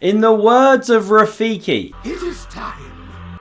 In the words of Rafiki, It is time.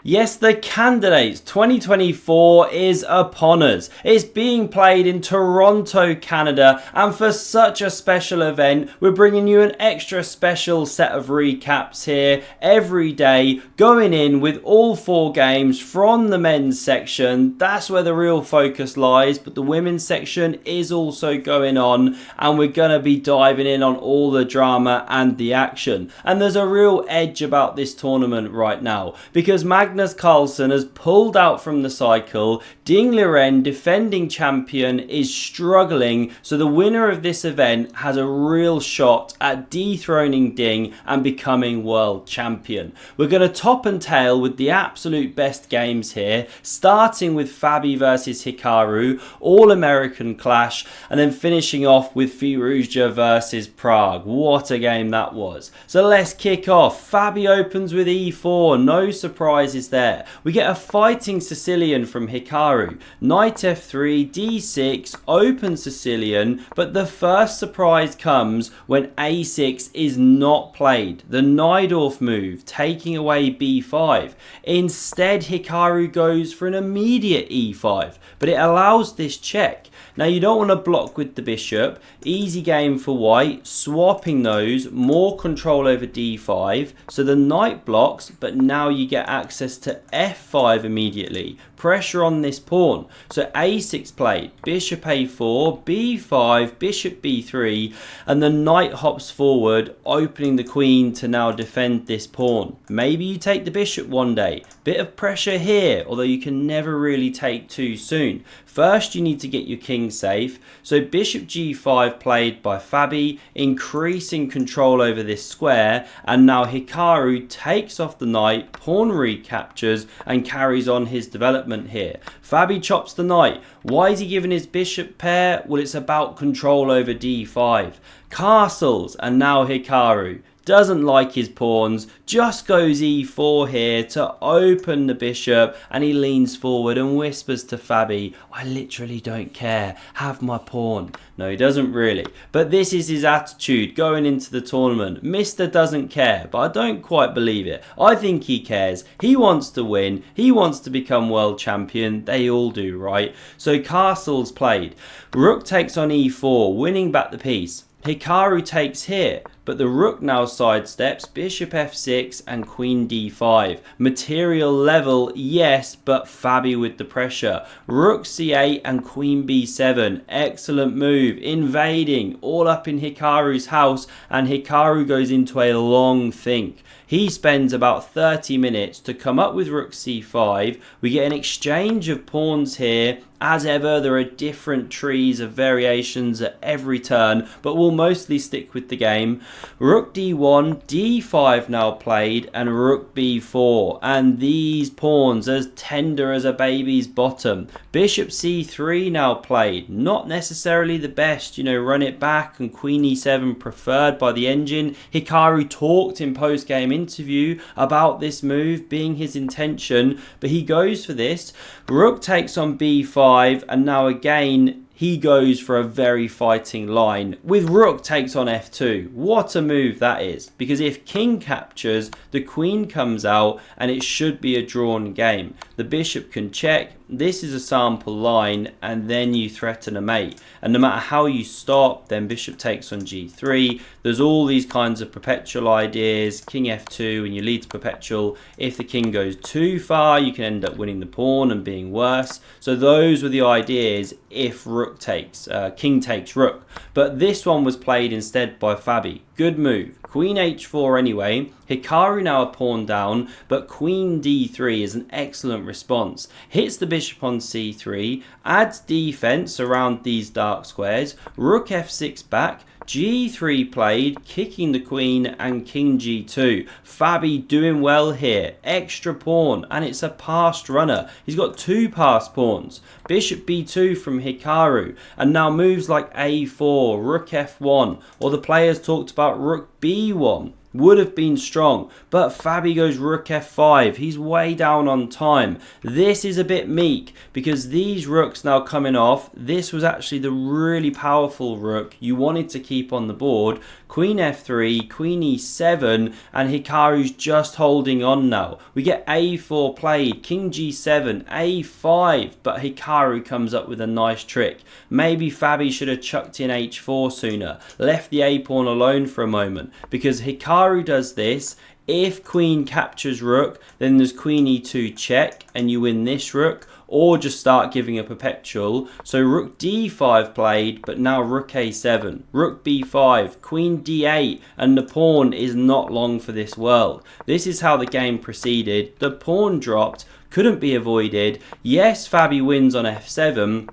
yes, the Candidates 2024 is upon us. It's being played in Toronto, Canada, and for such a special event, we're bringing you an extra special set of recaps here every day, going in with all 4 games from the men's section. That's where the real focus lies, but the women's section is also going on, and we're going to be diving in on all the drama and the action. And there's a real edge about this tournament right now, because Magnus Carlsen has pulled out from the cycle. Ding Liren, defending champion, is struggling, so the winner of this event has a real shot at dethroning Ding and becoming world champion. We're going to top and tail with the absolute best games here, starting with Fabby versus Hikaru, all-American clash, and then finishing off with Firouzja versus Pragg. What a game that was. So let's kick off. Fabby opens with e4, no surprises there. We get a fighting Sicilian from Hikaru. Knight f3, d6, open Sicilian, but the first surprise comes when a6 is not played. The Najdorf move, taking away b5. Instead, Hikaru goes for an immediate e5, but it allows this check. Now you don't want to block with the bishop. Easy game for white, swapping those, more control over d5. So the knight blocks, but now you get access to f5 immediately. Pressure on this pawn. So a6 played, bishop a4, b5, bishop b3, and the knight hops forward, opening the queen to now defend this pawn. Maybe you take the bishop one day. Bit of pressure here, although you can never really take too soon. First, you need to get your king safe. So bishop g5 played by Fabby, increasing control over this square, and now Hikaru takes off the knight, pawn recaptures, and carries on his development here. Fabby chops the knight. Why is he giving his bishop pair? Well, it's about control over d5. Castles, and now Hikaru doesn't like his pawns, just goes e4 here to open the bishop, and he leans forward and whispers to Fabby, I literally don't care, have my pawn. No, he doesn't really, but this is his attitude going into the tournament. Mr. doesn't care, but I don't quite believe it. I think he cares. He wants to win, he wants to become world champion. They all do, right? So castles played. Rook takes on e4, winning back the piece. Hikaru takes here, but the rook now sidesteps, bishop f6 and queen d5. Material level, yes, but Fabby with the pressure. Rook c8 and queen b7. Excellent move, invading, all up in Hikaru's house, and Hikaru goes into a long think. He spends about 30 minutes to come up with rook c5. We get an exchange of pawns here. As ever, there are different trees of variations at every turn, but we'll mostly stick with the game. Rook d1, d5 now played, and rook b4. And these pawns as tender as a baby's bottom. Bishop c3 now played. Not necessarily the best, you know, run it back, and queen e7 preferred by the engine. Hikaru talked in post-game interview about this move being his intention, but he goes for this. Rook takes on b5. And now again he goes for a very fighting line with rook takes on f2. What a move that is, because if king captures, the queen comes out and it should be a drawn game. The bishop can check. This is a sample line, and then you threaten a mate, and no matter how you stop, then bishop takes on g3. There's all these kinds of perpetual ideas. King f2 and you lead to perpetual. If the king goes too far, you can end up winning the pawn and being worse. So those were the ideas if rook takes, king takes rook. But this one was played instead by Fabby. Good move. Queen h4 anyway. Hikaru now a pawn down, but queen d3 is an excellent response. Hits the bishop on c3, adds defense around these dark squares. Rook f6 back. g3 played, kicking the queen, and king g2. Fabby doing well here. Extra pawn, and it's a passed runner. He's got 2 passed pawns. Bishop b2 from Hikaru, and now moves like a4, rook f1, or the players talked about rook b1. Would have been strong, but Fabby goes rook f5. He's way down on time. This is a bit meek because these rooks now coming off. This was actually the really powerful rook you wanted to keep on the board. Queen f3, queen e7, and Hikaru's just holding on now. We get a4 played, king g7, a5, but Hikaru comes up with a nice trick. Maybe Fabby should have chucked in h4 sooner, left the a pawn alone for a moment, because Hikaru does this. If queen captures rook, then there's queen e2 check, and you win this rook, or just start giving a perpetual. So rook d5 played, but now rook a7, rook b5, queen d8, and the pawn is not long for this world. This is how the game proceeded. The pawn dropped, couldn't be avoided. Yes, Fabby wins on f7,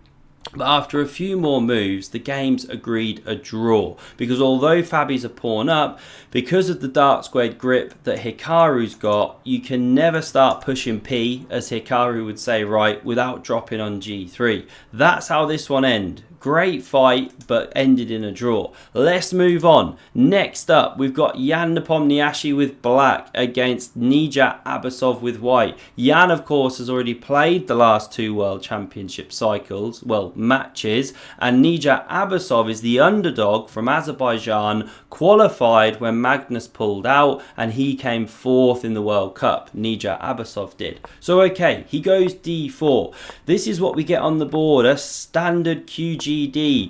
but after a few more moves, the game's agreed a draw. Because although Fabby's a pawn up, because of the dark squared grip that Hikaru's got, you can never start pushing P, as Hikaru would say, right, without dropping on g3. That's how this one ended. Great fight, but ended in a draw. Let's move on. Next up, we've got Jan Nepomniachtchi with black against Naija Abasvo with white. Jan, of course, has already played the last 2 World Championship cycles, well, matches, and Naija Abasvo is the underdog from Azerbaijan, qualified when Magnus pulled out, and he came 4th in the World Cup. Naija Abasvo did. So, okay, he goes d4. This is what we get on the board, a standard QGD,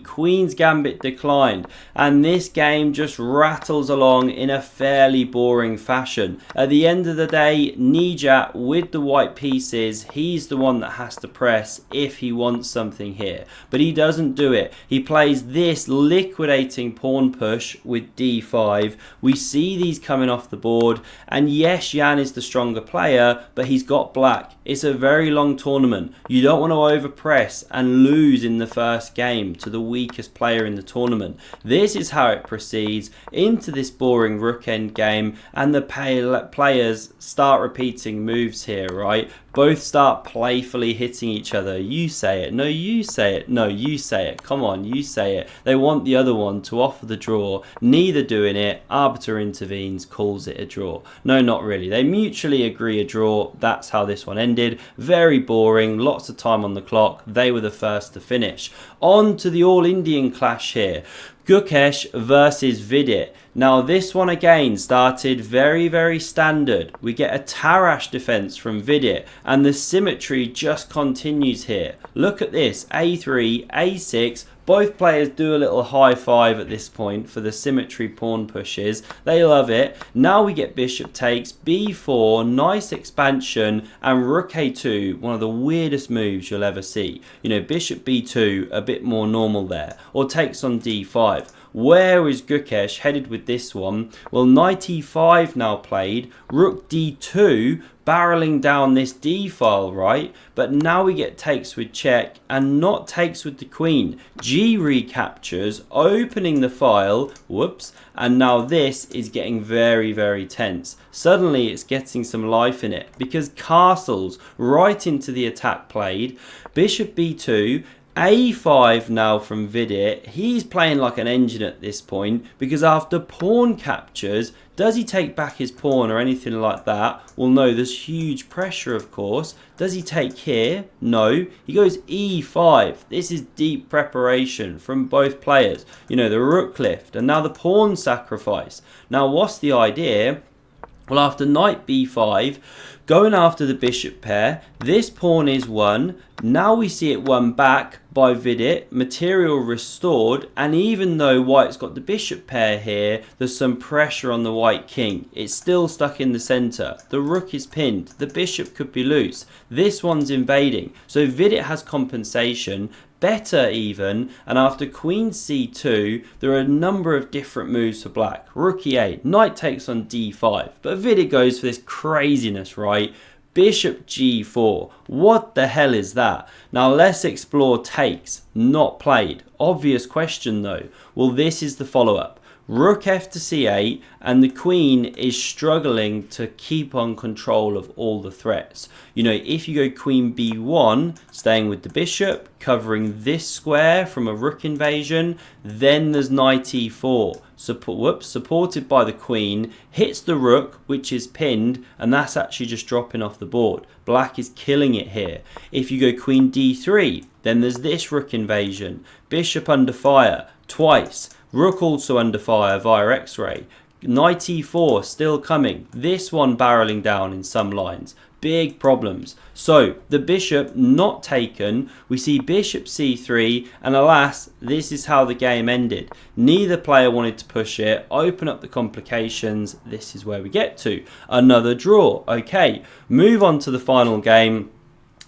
Queen's Gambit declined, and this game just rattles along in a fairly boring fashion. At the end of the day, Naija with the white pieces, he's the one that has to press if he wants something here, but he doesn't do it. He plays this liquidating pawn push with d5. We see these coming off the board, and yes, Jan is the stronger player, but he's got black. It's a very long tournament. You don't want to overpress and lose in the first game to the weakest player in the tournament. This is how it proceeds into this boring rook end game, and the players start repeating moves here, right? Both start playfully hitting each other. You say it. No, you say it. No, you say it. Come on, you say it. They want the other one to offer the draw. Neither doing it. Arbiter intervenes, calls it a draw. No, not really. They mutually agree a draw. That's how this one ended. Very boring. Lots of time on the clock. They were the first to finish. On to the All-Indian clash here. Gukesh versus Vidit. Now this one again started very, very standard. We get a Tarrasch defense from Vidit, and the symmetry just continues here. Look at this, a3, a6. Both players do a little high five at this point for the symmetry pawn pushes. They love it. Now we get bishop takes, b4, nice expansion, and rook a2, one of the weirdest moves you'll ever see. You know, bishop b2, a bit more normal there, or takes on d5. Where is Gukesh headed with this one? Well, knight e5 now played, rook d2, barreling down this d file, right? But now we get takes with check, and not takes with the queen. G recaptures, opening the file, whoops, and now this is getting very, very tense. Suddenly it's getting some life in it, because castles right into the attack played, bishop b2, a5 now from Vidit. He's playing like an engine at this point, because after pawn captures, does he take back his pawn or anything like that? Well, no, there's huge pressure, of course. Does he take here? No. He goes e5. This is deep preparation from both players. You know, the rook lift, and now the pawn sacrifice. Now, what's the idea? Well, after knight b5, going after the bishop pair, this pawn is won. Now we see it won back by Vidit, material restored, and even though white's got the bishop pair here, there's some pressure on the white king. It's still stuck in the centre. The rook is pinned. The bishop could be loose. This one's invading. So Vidit has compensation. Better even, and after queen c2, there are a number of different moves for black. Rook e8, knight takes on d5, but Vidit goes for this craziness, right? Bishop g4, what the hell is that? Now let's explore takes, not played. Obvious question though. Well, this is the follow-up. Rook f to c8, and the queen is struggling to keep on control of all the threats. You know, if you go queen b1, staying with the bishop, covering this square from a rook invasion, then there's knight e4, supported by the queen, hits the rook, which is pinned, and that's actually just dropping off the board. Black is killing it here. If you go queen d3, then there's this rook invasion, bishop under fire, twice. Rook also under fire via x-ray. Knight e4 still coming. This one barreling down in some lines. Big problems. So the bishop not taken. We see bishop c3, and alas, this is how the game ended. Neither player wanted to push it, open up the complications. This is where we get to another draw. Okay, move on to the final game.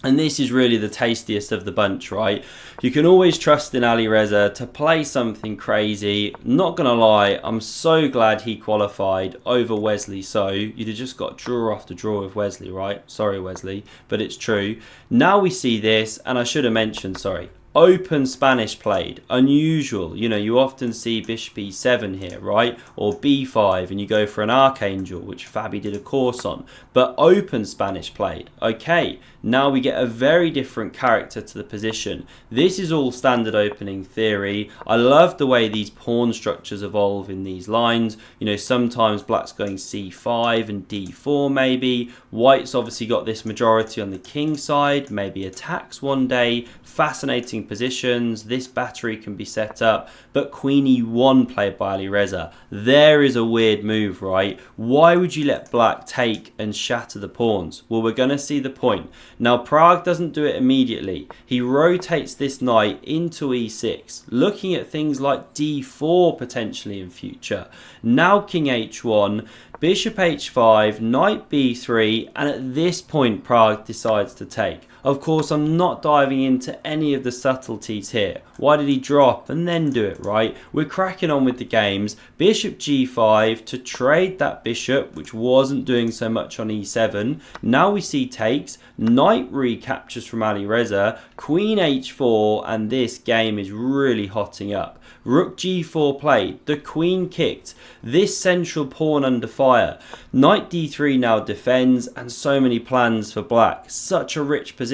And this is really the tastiest of the bunch, right? You can always trust in Alireza to play something crazy. Not going to lie, I'm so glad he qualified over Wesley. So you'd have just got draw after draw with Wesley, right? Sorry, Wesley, but it's true. Now we see this, and I should have mentioned, sorry, open Spanish played. Unusual. You know, you often see bishop e7 here, right? Or b5, and you go for an archangel, which Fabby did a course on. But open Spanish played. Okay, now we get a very different character to the position. This is all standard opening theory. I love the way these pawn structures evolve in these lines. You know, sometimes black's going c5 and d4 maybe. White's obviously got this majority on the king side, maybe attacks one day. Fascinating positions. This battery can be set up, but queen e1 played by Alireza. There is a weird move, right? Why would you let black take and shatter the pawns? Well, we're going to see the point. Now, Pragg doesn't do it immediately. He rotates this knight into e6, looking at things like d4 potentially in future. Now king h1, bishop h5, knight b3, and at this point Pragg decides to take. Of course, I'm not diving into any of the subtleties here. Why did he drop and then do it, right? We're cracking on with the games. Bishop g5 to trade that bishop, which wasn't doing so much on e7. Now we see takes. Knight recaptures from Alireza. Queen h4, and this game is really hotting up. Rook g4 played. The queen kicked. This central pawn under fire. Knight d3 now defends, and so many plans for black. Such a rich position.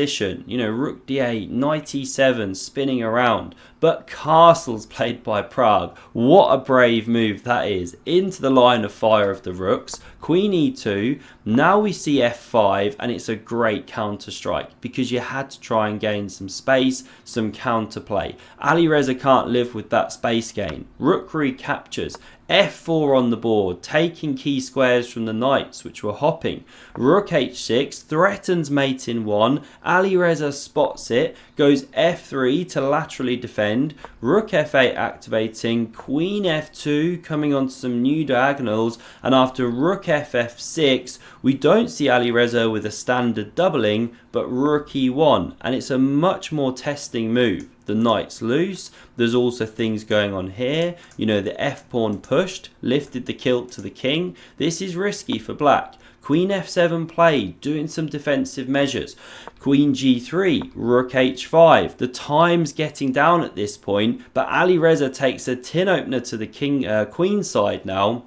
You know, rook d8, knight e7, spinning around. But castles played by Pragg. What a brave move that is. Into the line of fire of the rooks. Queen e2. Now we see f5, and it's a great counter strike because you had to try and gain some space, some counterplay. Alireza can't live with that space gain. Rook recaptures. f4 on the board, taking key squares from the knights which were hopping. Rook h6 threatens mate in 1. Alireza spots it, goes f3 to laterally defend. Rook f8 activating. Queen f2 coming on some new diagonals, and after rook ff6 we don't see Alireza with a standard doubling, but rook e1, and it's a much more testing move. The knight's loose. There's also things going on here. You know, the f-pawn pushed, lifted the kilt to the king. This is risky for black. Queen f7 played, doing some defensive measures. Queen g3, rook h5. The time's getting down at this point, but Alireza takes a tin opener to the queen side now.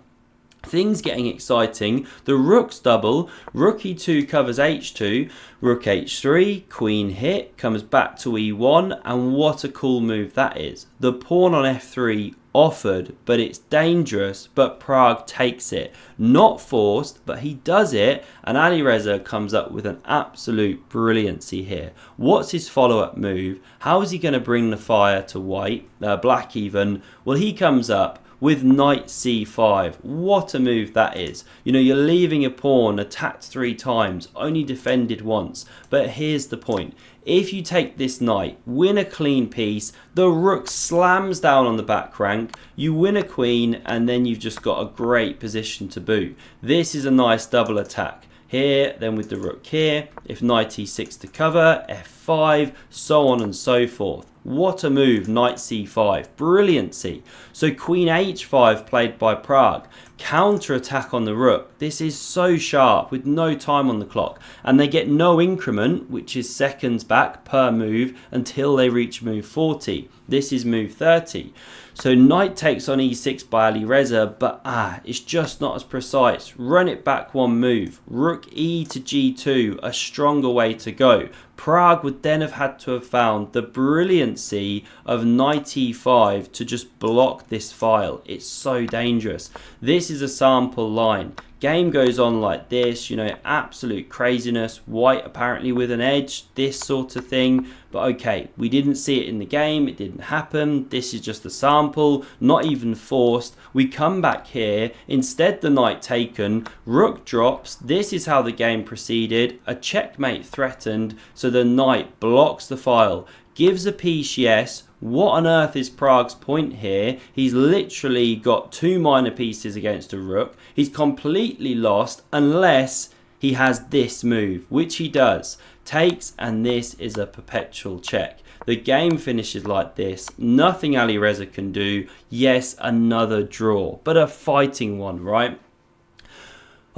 Things getting exciting. The rooks double. Rook e2 covers h2. Rook h3. Queen hit. Comes back to e1. And what a cool move that is. The pawn on f3 offered, but it's dangerous. But Pragg takes it. Not forced, but he does it. And Alireza comes up with an absolute brilliancy here. What's his follow-up move? How is he going to bring the fire to white? Black even. Well, he comes up with knight c5. What a move that is. You know, you're leaving a pawn attacked 3 times, only defended once. But here's the point. If you take this knight, win a clean piece, the rook slams down on the back rank, you win a queen, and then you've just got a great position to boot. This is a nice double attack. Here, then with the rook here, if knight e6 to cover, f5, so on and so forth. What a move, knight c5, brilliancy. So queen h5 played by Pragg, counter attack on the rook. This is so sharp with no time on the clock, and they get no increment, which is seconds back per move, until they reach move 40. This is move 30. So knight takes on e6 by Alireza, but it's just not as precise. Run it back one move. Rook e to g2, a stronger way to go. Pragg would then have had to have found the brilliancy of knight e5 to just block this file. It's so dangerous. This is a sample line. Game goes on like this, you know, absolute craziness. White apparently with an edge, this sort of thing. But okay, we didn't see it in the game. It didn't happen. This is just a sample, not even forced. We come back here. Instead, the knight taken. Rook drops. This is how the game proceeded. A checkmate threatened. So the knight blocks the file. Gives a piece, yes. What on earth is Prague's point here? He's literally got 2 minor pieces against a rook. He's completely lost unless he has this move, which he does. Takes, and this is a perpetual check. The game finishes like this. Nothing Alireza can do. Yes, another draw, but a fighting one, right?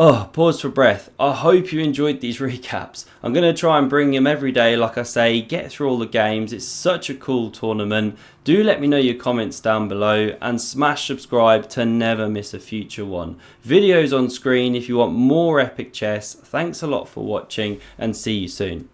Oh, pause for breath. I hope you enjoyed these recaps. I'm going to try and bring them every day, like I say, get through all the games. It's such a cool tournament. Do let me know your comments down below and smash subscribe to never miss a future one. Videos on screen if you want more epic chess. Thanks a lot for watching and see you soon.